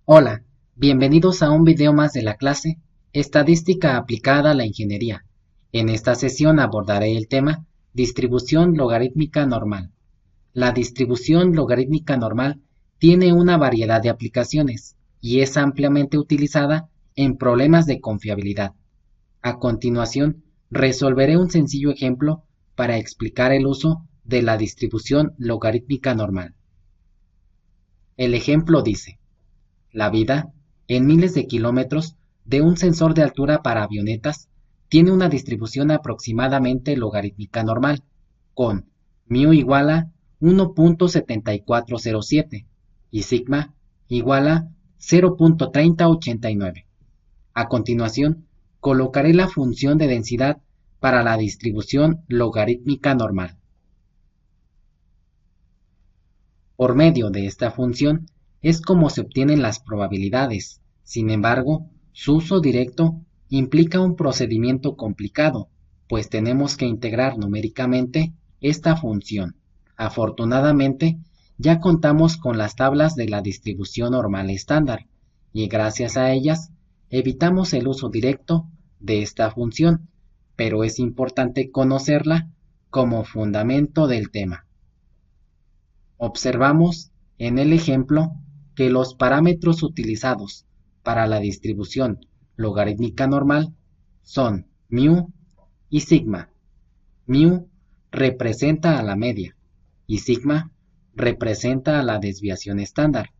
Hola, bienvenidos a un video más de la clase Estadística aplicada a la ingeniería. En esta sesión abordaré el tema Distribución logarítmica normal. La distribución logarítmica normal tiene una variedad de aplicaciones y es ampliamente utilizada en problemas de confiabilidad. A continuación, resolveré un sencillo ejemplo para explicar el uso de la distribución logarítmica normal. El ejemplo dice: la vida, en miles de kilómetros, de un sensor de altura para avionetas tiene una distribución aproximadamente logarítmica normal, con μ igual a 1.7407 y sigma igual a 0.3089. A continuación, colocaré la función de densidad para la distribución logarítmica normal. Por medio de esta función es como se obtienen las probabilidades. Sin embargo, su uso directo implica un procedimiento complicado, pues tenemos que integrar numéricamente esta función. Afortunadamente, ya contamos con las tablas de la distribución normal estándar, y gracias a ellas evitamos el uso directo de esta función, pero es importante conocerla como fundamento del tema. Observamos en el ejemplo que los parámetros utilizados para la distribución logarítmica normal son μ y sigma. μ representa a la media y sigma representa a la desviación estándar.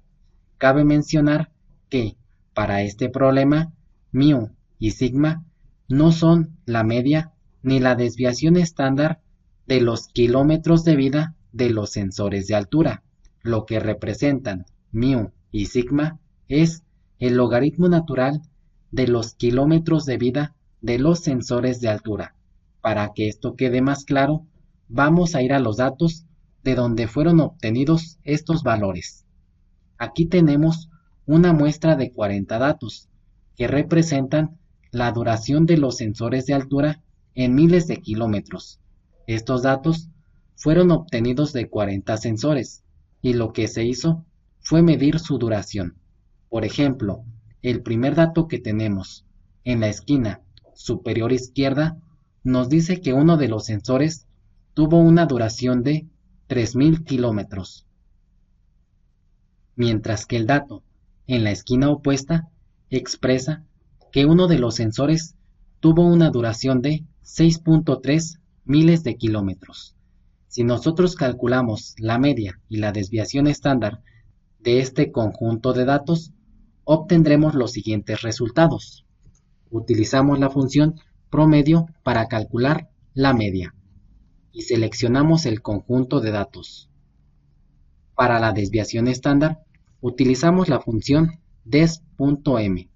Cabe mencionar que, para este problema, μ y sigma no son la media ni la desviación estándar de los kilómetros de vida de los sensores de altura. Lo que representan μ y sigma es el logaritmo natural de los kilómetros de vida de los sensores de altura. Para que esto quede más claro, vamos a ir a los datos de donde fueron obtenidos estos valores. Aquí tenemos una muestra de 40 datos, que representan la duración de los sensores de altura en miles de kilómetros. Estos datos fueron obtenidos de 40 sensores, y lo que se hizo fue medir su duración. Por ejemplo, el primer dato que tenemos en la esquina superior izquierda nos dice que uno de los sensores tuvo una duración de 3000 kilómetros, mientras que el dato en la esquina opuesta expresa que uno de los sensores tuvo una duración de 6.3 miles de kilómetros. Si nosotros calculamos la media y la desviación estándar de este conjunto de datos, obtendremos los siguientes resultados. Utilizamos la función promedio para calcular la media y seleccionamos el conjunto de datos. Para la desviación estándar, utilizamos la función des.m.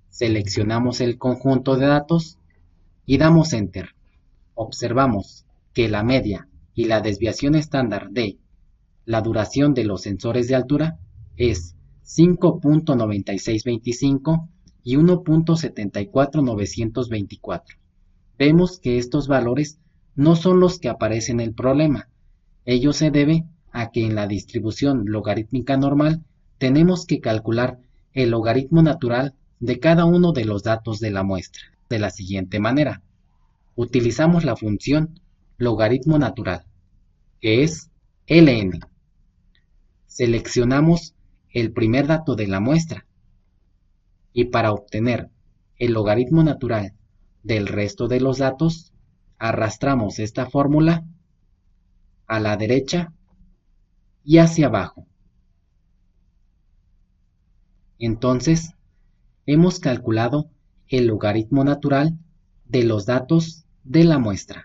Seleccionamos el conjunto de datos y damos Enter. Observamos que la media y la desviación estándar de la duración de los sensores de altura es 5.9625 y 1.74924. Vemos que estos valores no son los que aparecen en el problema. Ello se debe a que en la distribución logarítmica normal tenemos que calcular el logaritmo natural de cada uno de los datos de la muestra de la siguiente manera. Utilizamos la función logaritmo natural, que es ln. Seleccionamos el primer dato de la muestra y para obtener el logaritmo natural del resto de los datos, arrastramos esta fórmula a la derecha y hacia abajo. Entonces, hemos calculado el logaritmo natural de los datos de la muestra.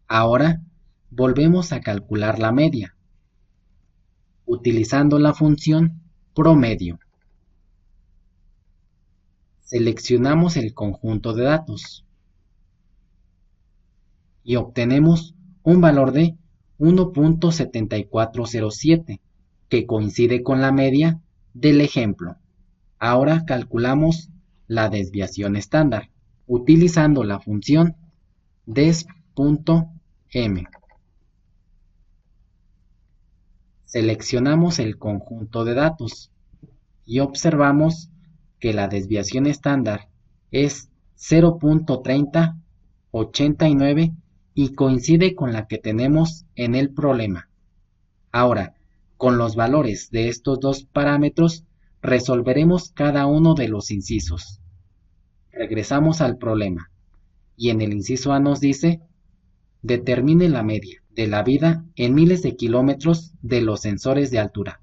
Ahora, volvemos a calcular la media, utilizando la función promedio. Seleccionamos el conjunto de datos y obtenemos un valor de 1.7407, que coincide con la media del ejemplo. Ahora calculamos la desviación estándar, utilizando la función des.m. Seleccionamos el conjunto de datos y observamos que la desviación estándar es 0.3089 y coincide con la que tenemos en el problema. Ahora, con los valores de estos dos parámetros, resolveremos cada uno de los incisos. Regresamos al problema, y en el inciso A nos dice: determine la media de la vida en miles de kilómetros de los sensores de altura.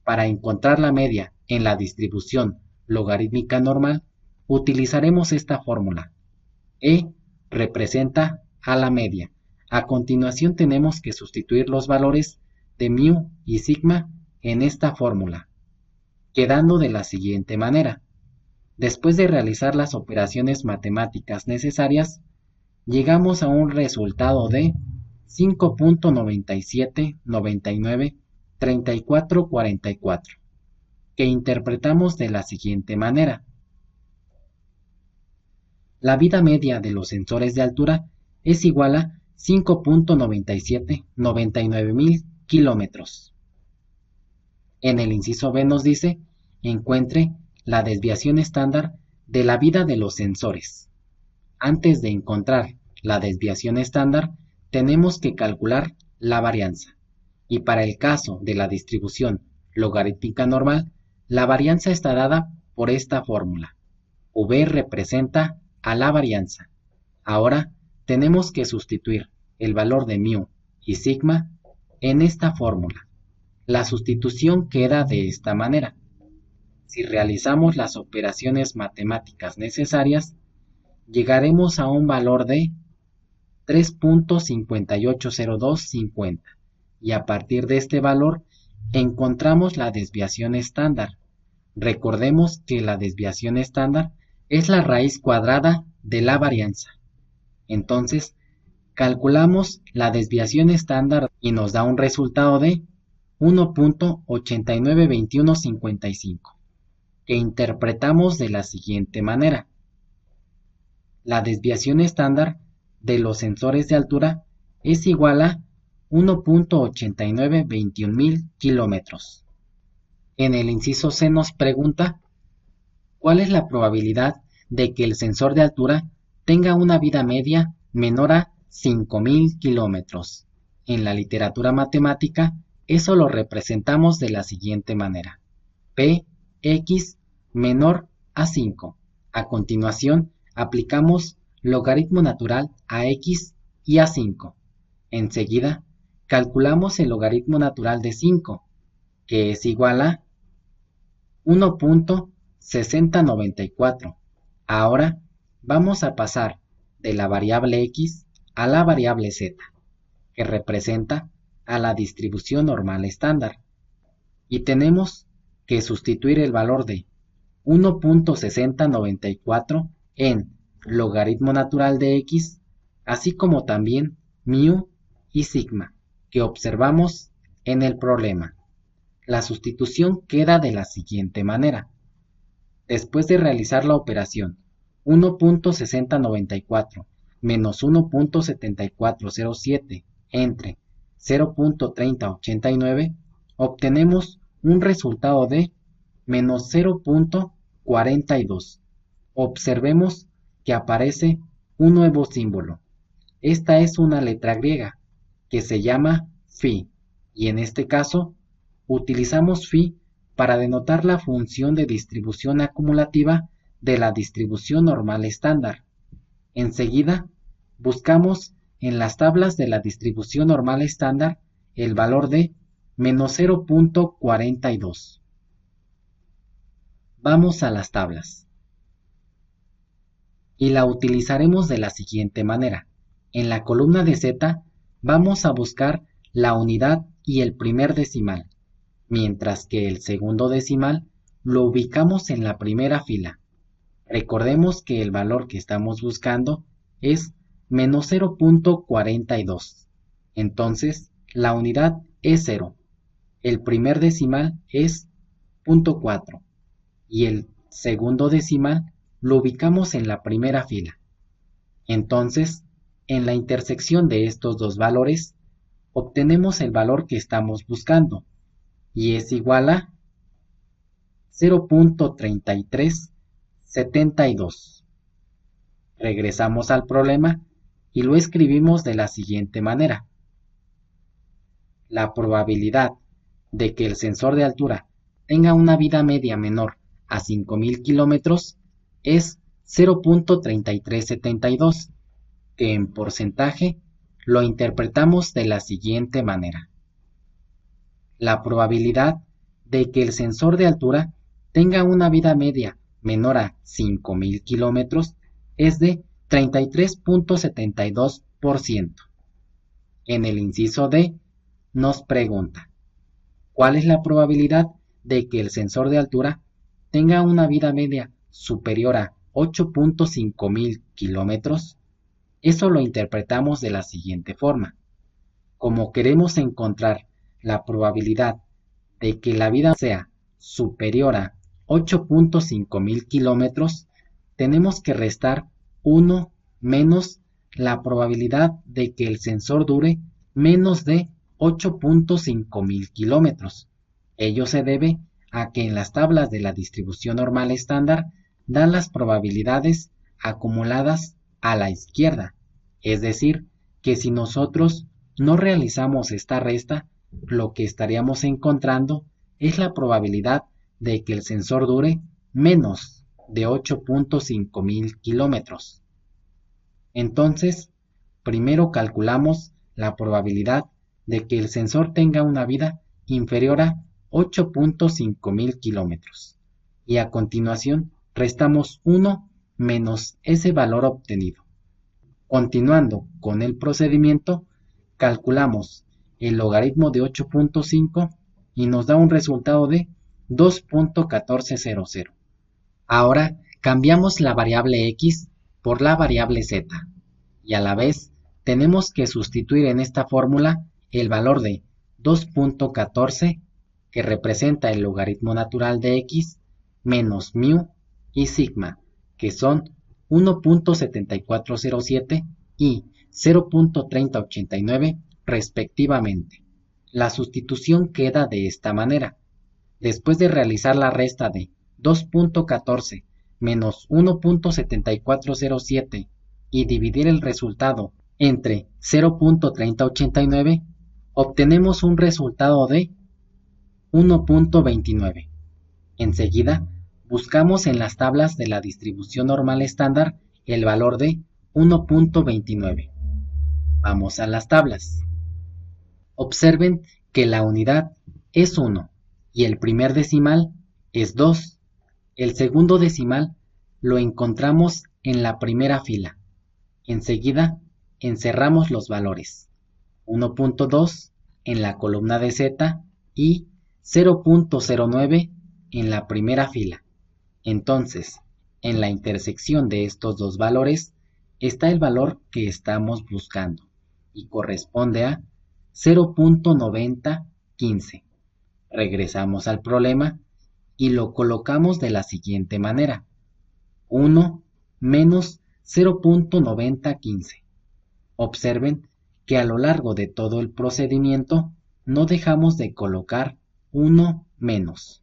Para encontrar la media en la distribución logarítmica normal, utilizaremos esta fórmula. E representa a la media. A continuación tenemos que sustituir los valores de mu y sigma en esta fórmula, quedando de la siguiente manera. Después de realizar las operaciones matemáticas necesarias, llegamos a un resultado de 5.97993444, que interpretamos de la siguiente manera. La vida media de los sensores de altura es igual a 5.9799.000 kilómetros. En el inciso B nos dice: encuentre la desviación estándar de la vida de los sensores. Antes de encontrar la desviación estándar, tenemos que calcular la varianza. Y para el caso de la distribución logarítmica normal, la varianza está dada por esta fórmula. V representa a la varianza. Ahora tenemos que sustituir el valor de mu y sigma en esta fórmula. La sustitución queda de esta manera. Si realizamos las operaciones matemáticas necesarias, llegaremos a un valor de 3.580250 y a partir de este valor encontramos la desviación estándar. Recordemos que la desviación estándar es la raíz cuadrada de la varianza. Entonces, calculamos la desviación estándar y nos da un resultado de 1.892155, que interpretamos de la siguiente manera. La desviación estándar de los sensores de altura es igual a 1.8921.000 kilómetros. En el inciso C nos pregunta: ¿cuál es la probabilidad de que el sensor de altura tenga una vida media menor a 5.000 kilómetros? En la literatura matemática, eso lo representamos de la siguiente manera: Px menor a 5. A continuación, aplicamos logaritmo natural a x y a 5. Enseguida, calculamos el logaritmo natural de 5, que es igual a 1.6094. Ahora vamos a pasar de la variable x a la variable z, que representa a la distribución normal estándar. Y tenemos que sustituir el valor de 1.6094 en logaritmo natural de x, así como también mu y sigma, que observamos en el problema. La sustitución queda de la siguiente manera. Después de realizar la operación 1.6094 menos 1.7407 entre 0.3089, obtenemos un resultado de menos 0.42. Observemos que aparece un nuevo símbolo. Esta es una letra griega que se llama phi, y en este caso utilizamos phi para denotar la función de distribución acumulativa de la distribución normal estándar. Enseguida, buscamos en las tablas de la distribución normal estándar el valor de menos 0.42. Vamos a las tablas y la utilizaremos de la siguiente manera. En la columna de Z vamos a buscar la unidad y el primer decimal, mientras que el segundo decimal lo ubicamos en la primera fila. Recordemos que el valor que estamos buscando es menos 0.42. Entonces, la unidad es 0. El primer decimal es 0.4 y el segundo decimal lo ubicamos en la primera fila. Entonces, en la intersección de estos dos valores, obtenemos el valor que estamos buscando, y es igual a 0.3372. Regresamos al problema y lo escribimos de la siguiente manera. La probabilidad de que el sensor de altura tenga una vida media menor a 5000 kilómetros es 0.3372, que en porcentaje lo interpretamos de la siguiente manera. La probabilidad de que el sensor de altura tenga una vida media menor a 5000 kilómetros es de 33.72%. En el inciso D nos pregunta, ¿cuál es la probabilidad de que el sensor de altura tenga una vida media superior a 8.5 mil kilómetros? Eso lo interpretamos de la siguiente forma. Como queremos encontrar la probabilidad de que la vida sea superior a 8.5 mil kilómetros, tenemos que restar 1 menos la probabilidad de que el sensor dure menos de 8.5 mil kilómetros. Ello se debe a que en las tablas de la distribución normal estándar dan las probabilidades acumuladas a la izquierda. Es decir, que si nosotros no realizamos esta resta, lo que estaríamos encontrando es la probabilidad de que el sensor dure menos de 8.5 mil kilómetros. Entonces, primero calculamos la probabilidad de que el sensor tenga una vida inferior a 8.5 mil kilómetros y a continuación restamos 1 menos ese valor obtenido. Continuando con el procedimiento, calculamos el logaritmo de 8.5 y nos da un resultado de 2.1400. Ahora cambiamos la variable x por la variable z y a la vez tenemos que sustituir en esta fórmula el valor de 2.14 que representa el logaritmo natural de x menos mu y sigma, que son 1.7407 y 0.3089 respectivamente. La sustitución queda de esta manera. Después de realizar la resta de 2.14 menos 1.7407 y dividir el resultado entre 0.3089, obtenemos un resultado de 1.29. Enseguida, buscamos en las tablas de la distribución normal estándar el valor de 1.29. Vamos a las tablas. Observen que la unidad es 1 y el primer decimal es 2. El segundo decimal lo encontramos en la primera fila. Enseguida, encerramos los valores. 1.2 en la columna de Z y 0.09 en la primera fila. Entonces, en la intersección de estos dos valores está el valor que estamos buscando y corresponde a 0.9015. Regresamos al problema y lo colocamos de la siguiente manera. 1 menos 0.9015. Observen que a lo largo de todo el procedimiento no dejamos de colocar 1 menos.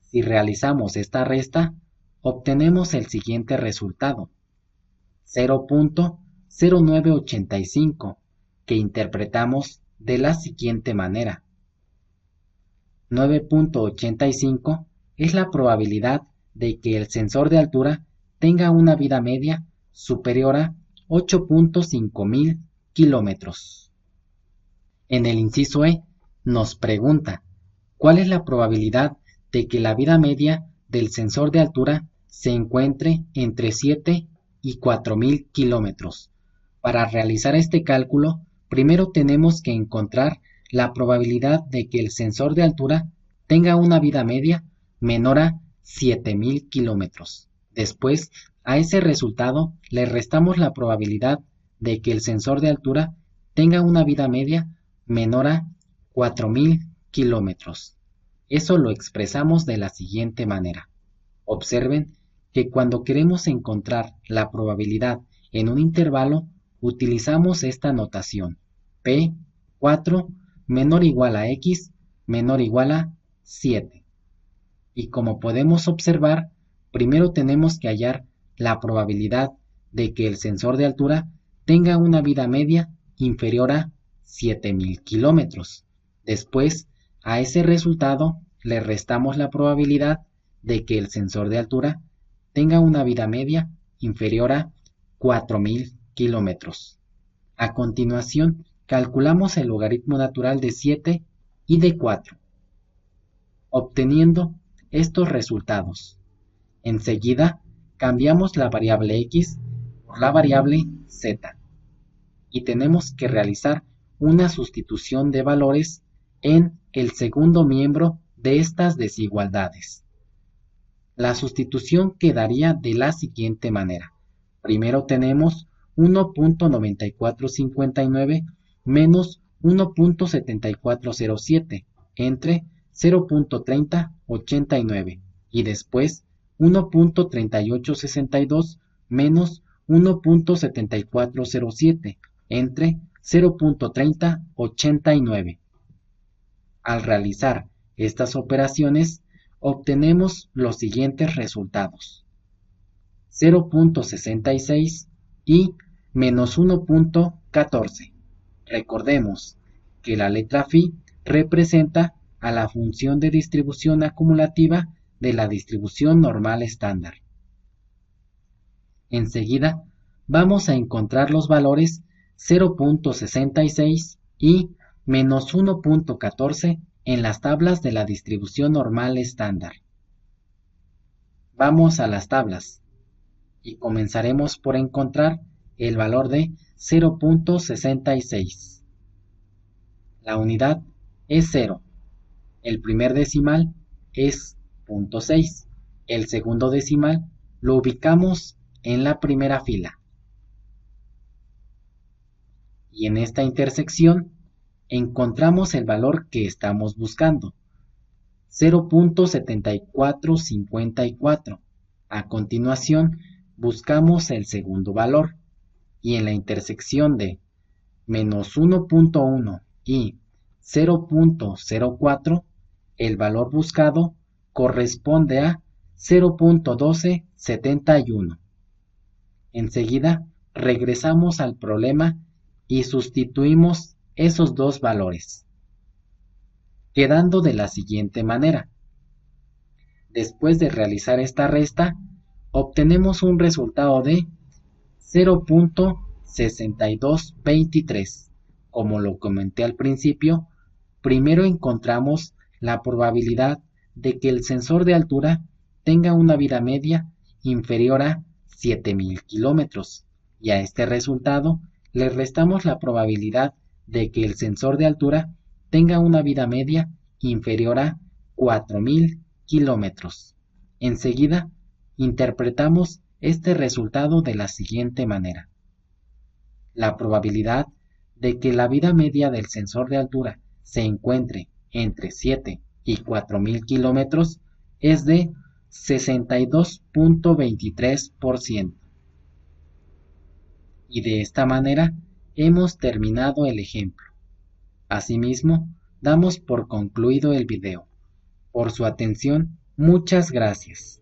Si realizamos esta resta, obtenemos el siguiente resultado, 0.0985, que interpretamos de la siguiente manera. 9.85 es la probabilidad de que el sensor de altura tenga una vida media superior a 8.5 mil kilómetros. En el inciso E nos pregunta, ¿cuál es la probabilidad de que la vida media del sensor de altura se encuentre entre 7 y 4000 kilómetros? Para realizar este cálculo, primero tenemos que encontrar la probabilidad de que el sensor de altura tenga una vida media menor a 7000 kilómetros. Después, a ese resultado le restamos la probabilidad de que el sensor de altura tenga una vida media menor a 4000 kilómetros. Eso lo expresamos de la siguiente manera. Observen que cuando queremos encontrar la probabilidad en un intervalo, utilizamos esta notación. P4 menor o igual a X menor o igual a 7. Y como podemos observar, primero tenemos que hallar la probabilidad de que el sensor de altura tenga una vida media inferior a 7000 kilómetros. Después, a ese resultado le restamos la probabilidad de que el sensor de altura tenga una vida media inferior a 4000 kilómetros. A continuación, calculamos el logaritmo natural de 7 y de 4, obteniendo estos resultados. Enseguida, cambiamos la variable x por la variable z y tenemos que realizar una sustitución de valores en el segundo miembro de estas desigualdades. La sustitución quedaría de la siguiente manera. Primero tenemos 1.9459 menos 1.7407 entre 0.3089 y después 1.3862 menos 1.7407 entre 0.3089. Al realizar estas operaciones, obtenemos los siguientes resultados: 0.66 y menos 1.14. Recordemos que la letra phi representa a la función de distribución acumulativa de la distribución normal estándar. Enseguida vamos a encontrar los valores 0.66 y menos 1.14 en las tablas de la distribución normal estándar. Vamos a las tablas y comenzaremos por encontrar el valor de 0.66. La unidad es 0. El primer decimal es 0.6. El segundo decimal lo ubicamos en la primera fila. Y en esta intersección encontramos el valor que estamos buscando, 0.7454. A continuación, buscamos el segundo valor y en la intersección de menos 1.1 y 0.04, el valor buscado corresponde a 0.1271. Enseguida, regresamos al problema y sustituimos esos dos valores, quedando de la siguiente manera. Después de realizar esta resta, obtenemos un resultado de 0.6223. Como lo comenté al principio, primero encontramos la probabilidad de que el sensor de altura tenga una vida media inferior a 7000 kilómetros, y a este resultado le restamos la probabilidad de que el sensor de altura tenga una vida media inferior a 4000 kilómetros. Enseguida, interpretamos este resultado de la siguiente manera. La probabilidad de que la vida media del sensor de altura se encuentre entre 7 y 4000 kilómetros es de 62.23%. Y de esta manera hemos terminado el ejemplo. Asimismo, damos por concluido el video. Por su atención, muchas gracias.